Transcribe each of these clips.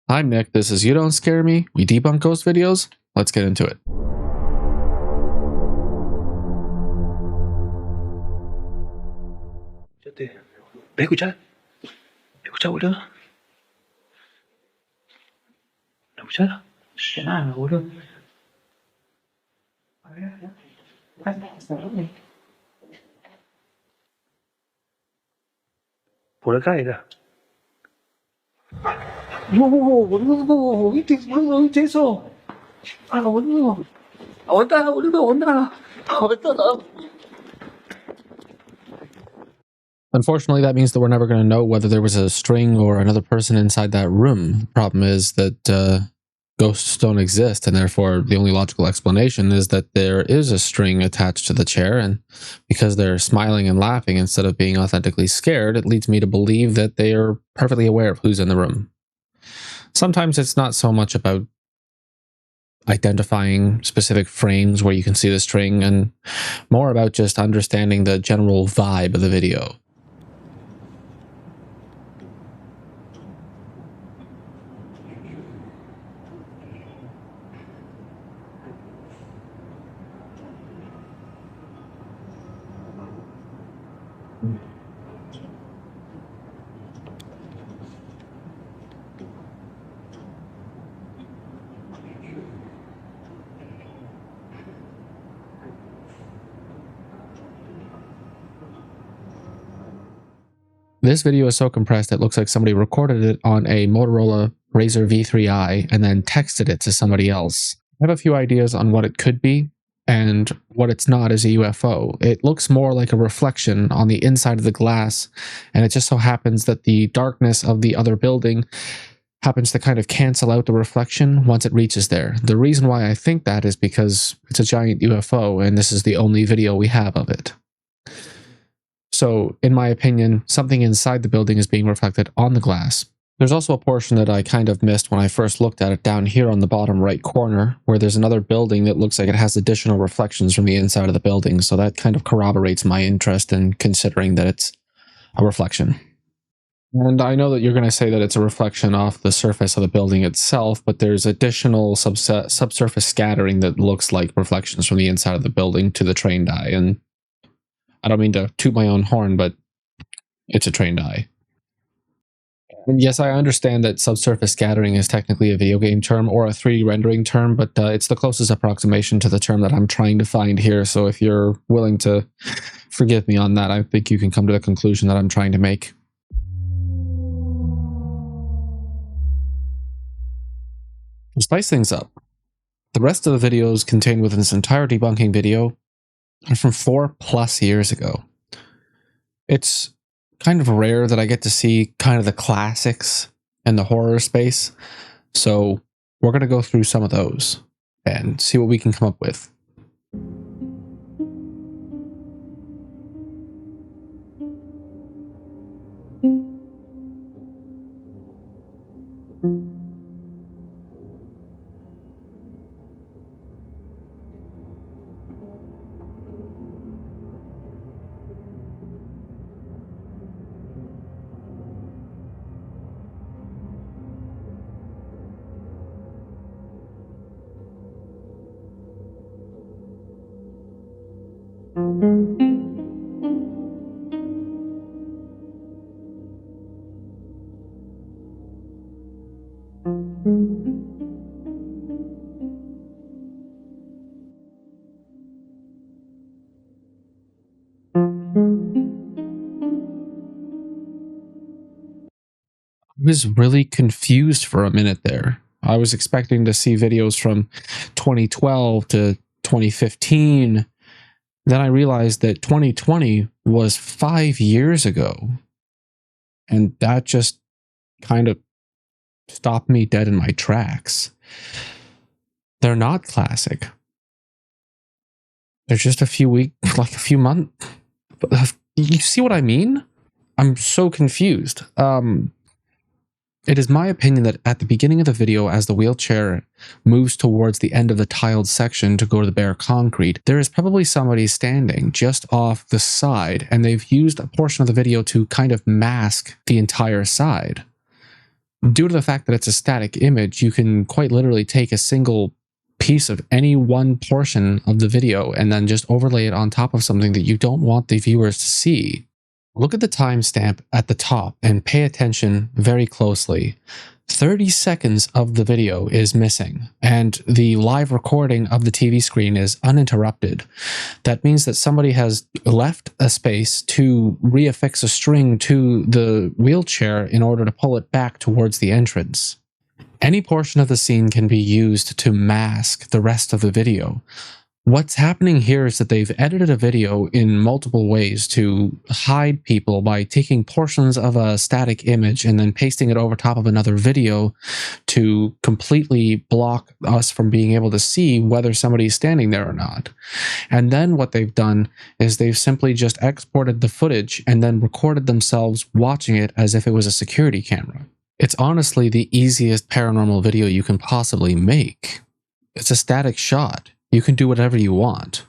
I'm Nick, this is You Don't Scare Me. We debunk ghost videos. Let's get into it. Ve, escucha. Escucha, boludo. ¿No escuchás? Ya nada, boludo. A ver. Por acá era. No, boludo. ¿Viste, boludo? ¿Viste eso? Ah, boludo. Aguanta, boludo, aguanta. Aguanta. Unfortunately, that means that we're never going to know whether there was a string or another person inside that room. The problem is that ghosts don't exist, and therefore the only logical explanation is that there is a string attached to the chair, and because they're smiling and laughing instead of being authentically scared, it leads me to believe that they are perfectly aware of who's in the room. Sometimes it's not so much about identifying specific frames where you can see the string, and more about just understanding the general vibe of the video. This video is so compressed it looks like somebody recorded it on a Motorola Razr V3i and then texted it to somebody else. I have a few ideas on what it could be, and what it's not is a UFO. It looks more like a reflection on the inside of the glass, and it just so happens that the darkness of the other building happens to kind of cancel out the reflection once it reaches there. The reason why I think that is because it's a giant UFO, and this is the only video we have of it. So, in my opinion, something inside the building is being reflected on the glass. There's also a portion that I kind of missed when I first looked at it down here on the bottom right corner, where there's another building that looks like it has additional reflections from the inside of the building, so that kind of corroborates my interest in considering that it's a reflection. And I know that you're going to say that it's a reflection off the surface of the building itself, but there's additional subsurface scattering that looks like reflections from the inside of the building to the trained eye, and I don't mean to toot my own horn, but it's a trained eye. And yes, I understand that subsurface scattering is technically a video game term or a 3D rendering term, but it's the closest approximation to the term that I'm trying to find here, so if you're willing to forgive me on that, I think you can come to the conclusion that I'm trying to make. To spice things up, the rest of the videos contained within this entire debunking video are from 4+ years ago. It's kind of rare that I get to see kind of the classics in the horror space, so we're going to go through some of those and see what we can come up with. I was really confused for a minute there. I was expecting to see videos from 2012 to 2015. Then I realized that 2020 was 5 years ago. And that just kind of stopped me dead in my tracks. They're not classic. They're just a few weeks, like a few months. You see what I mean? I'm so confused. It is my opinion that at the beginning of the video, as the wheelchair moves towards the end of the tiled section to go to the bare concrete, there is probably somebody standing just off the side, and they've used a portion of the video to kind of mask the entire side. due to the fact that it's a static image, you can quite literally take a single piece of any one portion of the video and then just overlay it on top of something that you don't want the viewers to see. Look at the timestamp at the top and pay attention very closely. 30 seconds of the video is missing, and the live recording of the TV screen is uninterrupted. That means that somebody has left a space to reaffix a string to the wheelchair in order to pull it back towards the entrance. Any portion of the scene can be used to mask the rest of the video. What's happening here is that they've edited a video in multiple ways to hide people by taking portions of a static image and then pasting it over top of another video to completely block us from being able to see whether somebody's standing there or not. And then what they've done is they've simply just exported the footage and then recorded themselves watching it as if it was a security camera. It's honestly the easiest paranormal video you can possibly make. It's a static shot. You can do whatever you want.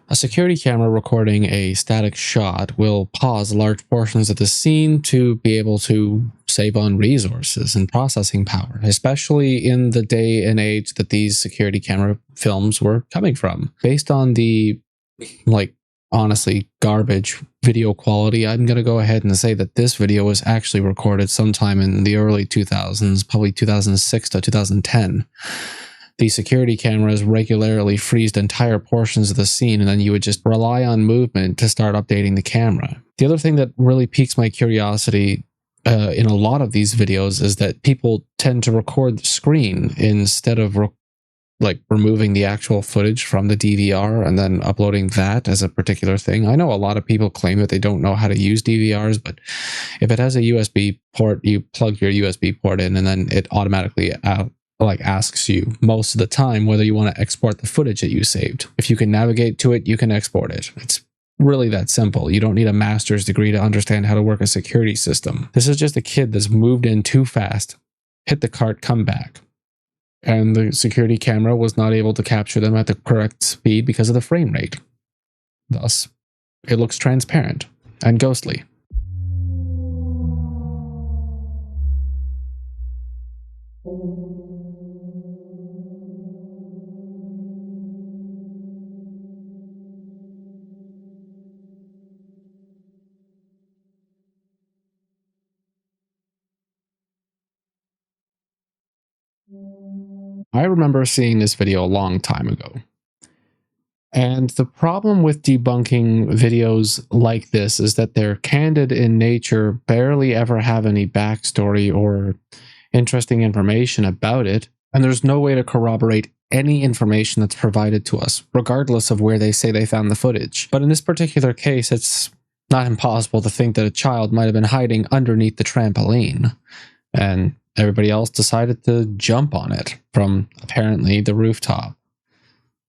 A security camera recording a static shot will pause large portions of the scene to be able to save on resources and processing power, especially in the day and age that these security camera films were coming from. Based on the, honestly, garbage video quality, I'm going to go ahead and say that this video was actually recorded sometime in the early 2000s, probably 2006 to 2010. The security cameras regularly freezed entire portions of the scene, and then you would just rely on movement to start updating the camera. The other thing that really piques my curiosity in a lot of these videos is that people tend to record the screen instead of removing the actual footage from the DVR and then uploading that as a particular thing. I know a lot of people claim that they don't know how to use DVRs, but if it has a USB port, you plug your USB port in and then it automatically asks you most of the time whether you want to export the footage that you saved. If you can navigate to it, you can export it. It's really that simple. You don't need a master's degree to understand how to work a security system. This is just a kid that's moved in too fast, hit the cart, come back. And the security camera was not able to capture them at the correct speed because of the frame rate. Thus, it looks transparent and ghostly. I remember seeing this video a long time ago. And the problem with debunking videos like this is that they're candid in nature, barely ever have any backstory or interesting information about it, and there's no way to corroborate any information that's provided to us, regardless of where they say they found the footage. But in this particular case, it's not impossible to think that a child might have been hiding underneath the trampoline, and everybody else decided to jump on it from apparently the rooftop.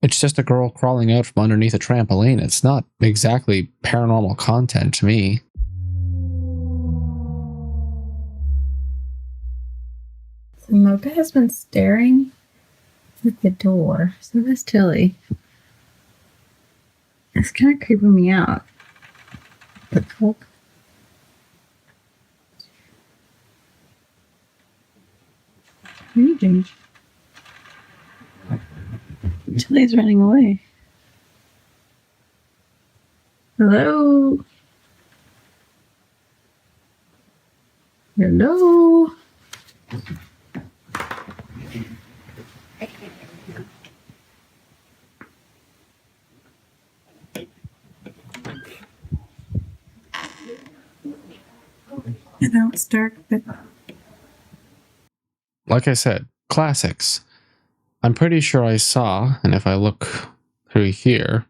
It's just a girl crawling out from underneath a trampoline. It's not exactly paranormal content to me. So Mocha has been staring at the door. So that's Tilly. It's kind of creeping me out. The fuck? What are you doing? Tilly's running away. Hello? Hello? I know it's dark, but... Like I said, classics. I'm pretty sure I saw, and if I look through here,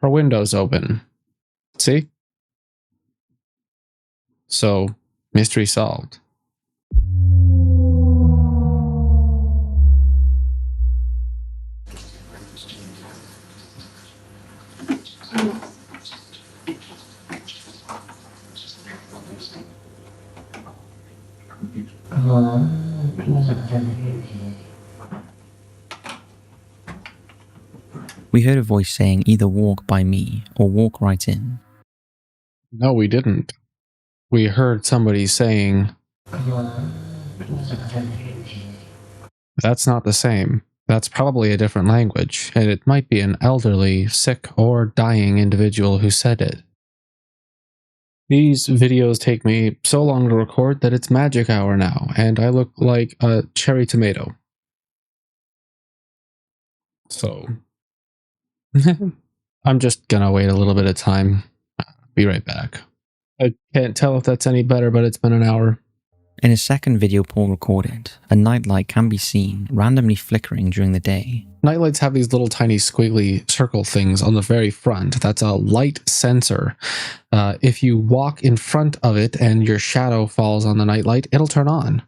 her window's open. See? So, Mystery solved. We heard a voice saying either walk by me or walk right in. No, we didn't. We heard somebody saying... That's not the same. That's probably a different language, and it might be an elderly, sick, or dying individual who said it. These videos take me so long to record that it's magic hour now, and I look like a cherry tomato. So... I'm just gonna wait a little bit of time. Be right back. I can't tell if that's any better, but it's been an hour. In a second video Paul recorded, a nightlight can be seen randomly flickering during the day. Nightlights have these little tiny squiggly circle things on the very front. That's a light sensor. If you walk in front of it and your shadow falls on the nightlight, it'll turn on.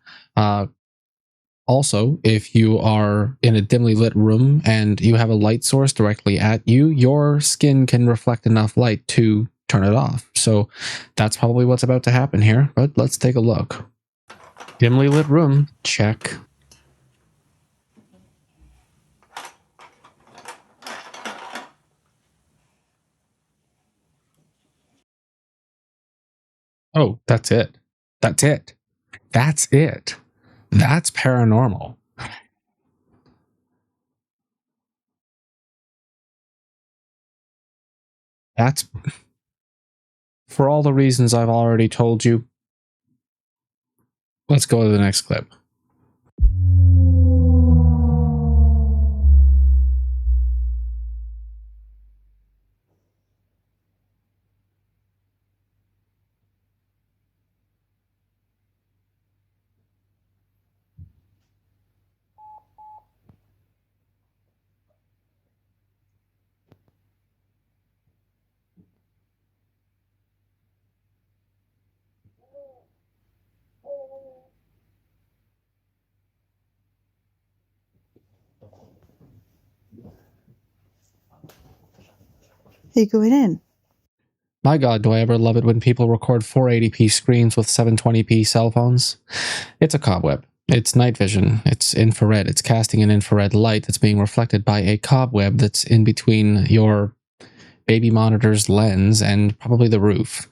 Also, if you are in a dimly lit room and you have a light source directly at you, your skin can reflect enough light to turn it off. So that's probably what's about to happen here, but let's take a look. Dimly lit room, check. Oh, that's it. That's it. That's it. That's paranormal. That's... For all the reasons I've already told you. Let's go to the next clip. Are you going in? My God, do I ever love it when people record 480p screens with 720p cell phones. It's a cobweb. It's night vision. It's infrared. It's casting an infrared light that's being reflected by a cobweb that's in between your baby monitor's lens and probably the roof.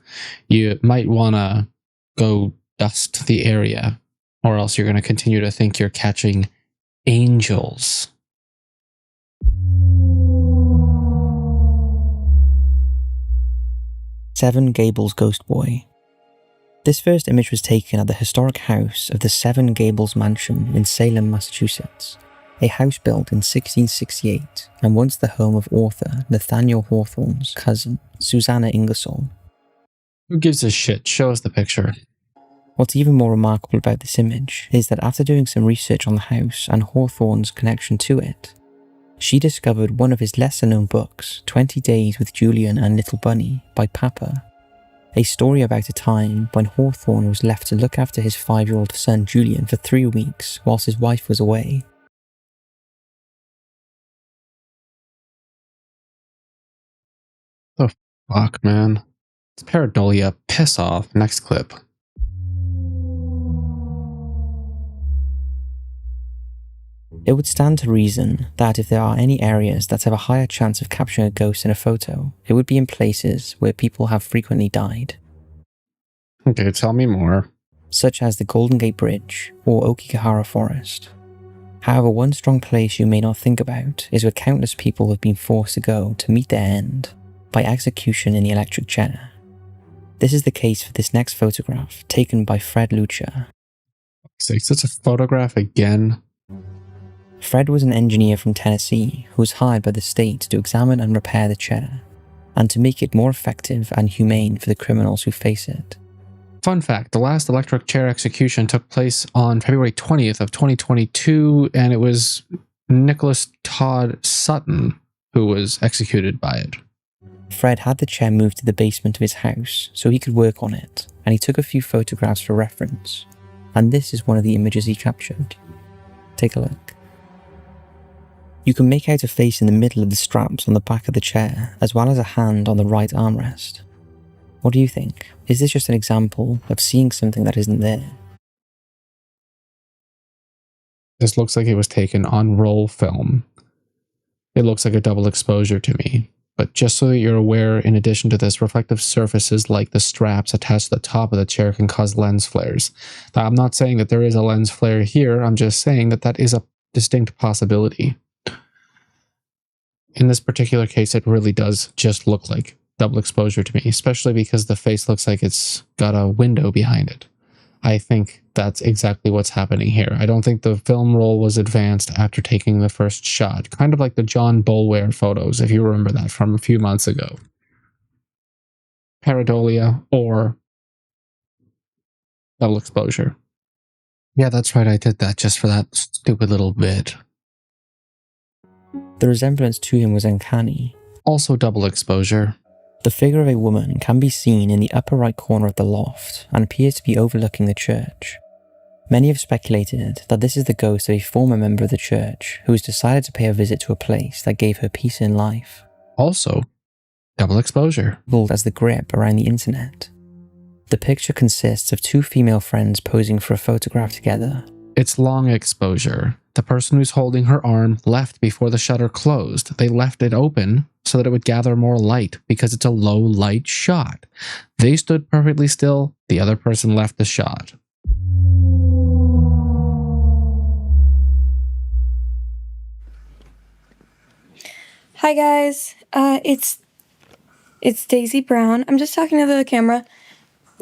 You might want to go dust the area, or else you're going to continue to think you're catching angels. Seven Gables Ghost Boy. This first image was taken at the historic house of the Seven Gables Mansion in Salem, Massachusetts, a house built in 1668 and once the home of author Nathaniel Hawthorne's cousin, Susanna Ingersoll. Who gives a shit? Show us the picture. What's even more remarkable about this image is that after doing some research on the house and Hawthorne's connection to it, she discovered one of his lesser-known books, 20 Days with Julian and Little Bunny by Papa, a story about a time when Hawthorne was left to look after his 5-year-old son Julian for 3 weeks whilst his wife was away. The fuck, man? It's pareidolia. Piss off. Next clip. It would stand to reason that if there are any areas that have a higher chance of capturing a ghost in a photo, it would be in places where people have frequently died. Okay, tell me more. Such as the Golden Gate Bridge or Okigahara Forest. However, one strong place you may not think about is where countless people have been forced to go to meet their end by execution in the electric chair. This is the case for this next photograph taken by Fred Lucia. Sakes, it's a photograph again. Fred was an engineer from Tennessee who was hired by the state to examine and repair the chair, and to make it more effective and humane for the criminals who face it. Fun fact, the last electric chair execution took place on February 20th of 2022, and it was Nicholas Todd Sutton who was executed by it. Fred had the chair moved to the basement of his house so he could work on it, and he took a few photographs for reference. And this is one of the images he captured. Take a look. You can make out a face in the middle of the straps on the back of the chair, as well as a hand on the right armrest. What do you think? Is this just an example of seeing something that isn't there? This looks like it was taken on roll film. It looks like a double exposure to me. But just so that you're aware, in addition to this, reflective surfaces like the straps attached to the top of the chair can cause lens flares. Now, I'm not saying that there is a lens flare here, I'm just saying that that is a distinct possibility. In this particular case, it really does just look like double exposure to me, especially because the face looks like it's got a window behind it. I think that's exactly what's happening here. I don't think the film roll was advanced after taking the first shot, kind of like the John Boulware photos, if you remember that from a few months ago. Pareidolia or double exposure. Yeah, that's right, I did that just for that stupid little bit. The resemblance to him was uncanny. Also double exposure. The figure of a woman can be seen in the upper right corner of the loft and appears to be overlooking the church. Many have speculated that this is the ghost of a former member of the church who has decided to pay a visit to a place that gave her peace in life. Also, double exposure. Called as the grip around the internet. The picture consists of two female friends posing for a photograph together. It's long exposure. The person who's holding her arm left before the shutter closed. They left it open so that it would gather more light because it's a low light shot. They stood perfectly still. The other person left the shot. Hi guys, it's Daisy Brown. I'm just talking to the camera,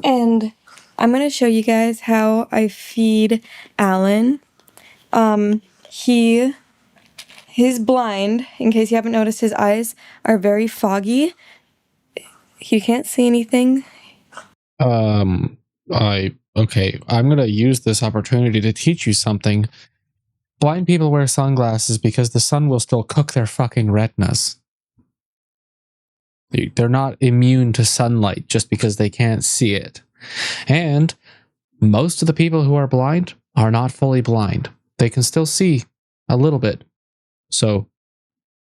and I'm gonna show you guys how I feed Alan. He's blind. In case you haven't noticed, his eyes are very foggy. He can't see anything. Okay, I'm gonna use this opportunity to teach you something. Blind people wear sunglasses because the sun will still cook their fucking retinas. They're not immune to sunlight just because they can't see it. And most of the people who are blind are not fully blind. They can still see a little bit. So,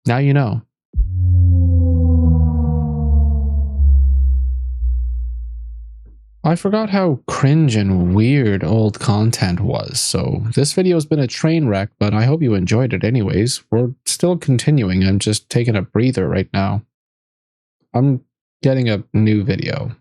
now you know. I forgot how cringe and weird old content was, so this video has been a train wreck, but I hope you enjoyed it anyways. We're still continuing, I'm just taking a breather right now. I'm getting a new video.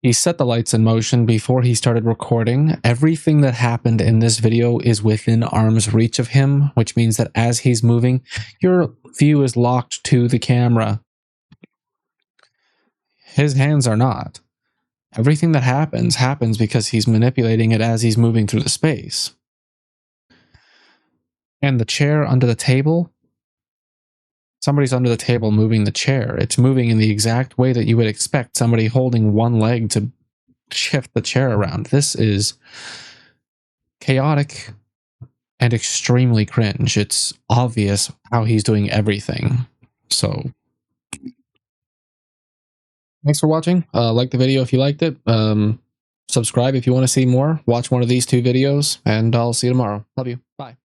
He set the lights in motion before he started recording. Everything that happened in this video is within arm's reach of him, which means that as he's moving, your view is locked to the camera. His hands are not. Everything that happens because he's manipulating it as he's moving through the space. And the chair under the table, somebody's under the table moving the chair. It's moving in the exact way that you would expect somebody holding one leg to shift the chair around. This is chaotic and extremely cringe. It's obvious how he's doing everything. So Thanks for watching. Like the video if you liked it. Subscribe if you want to see more. Watch one of these 2 videos, and I'll see you tomorrow. Love you. Bye.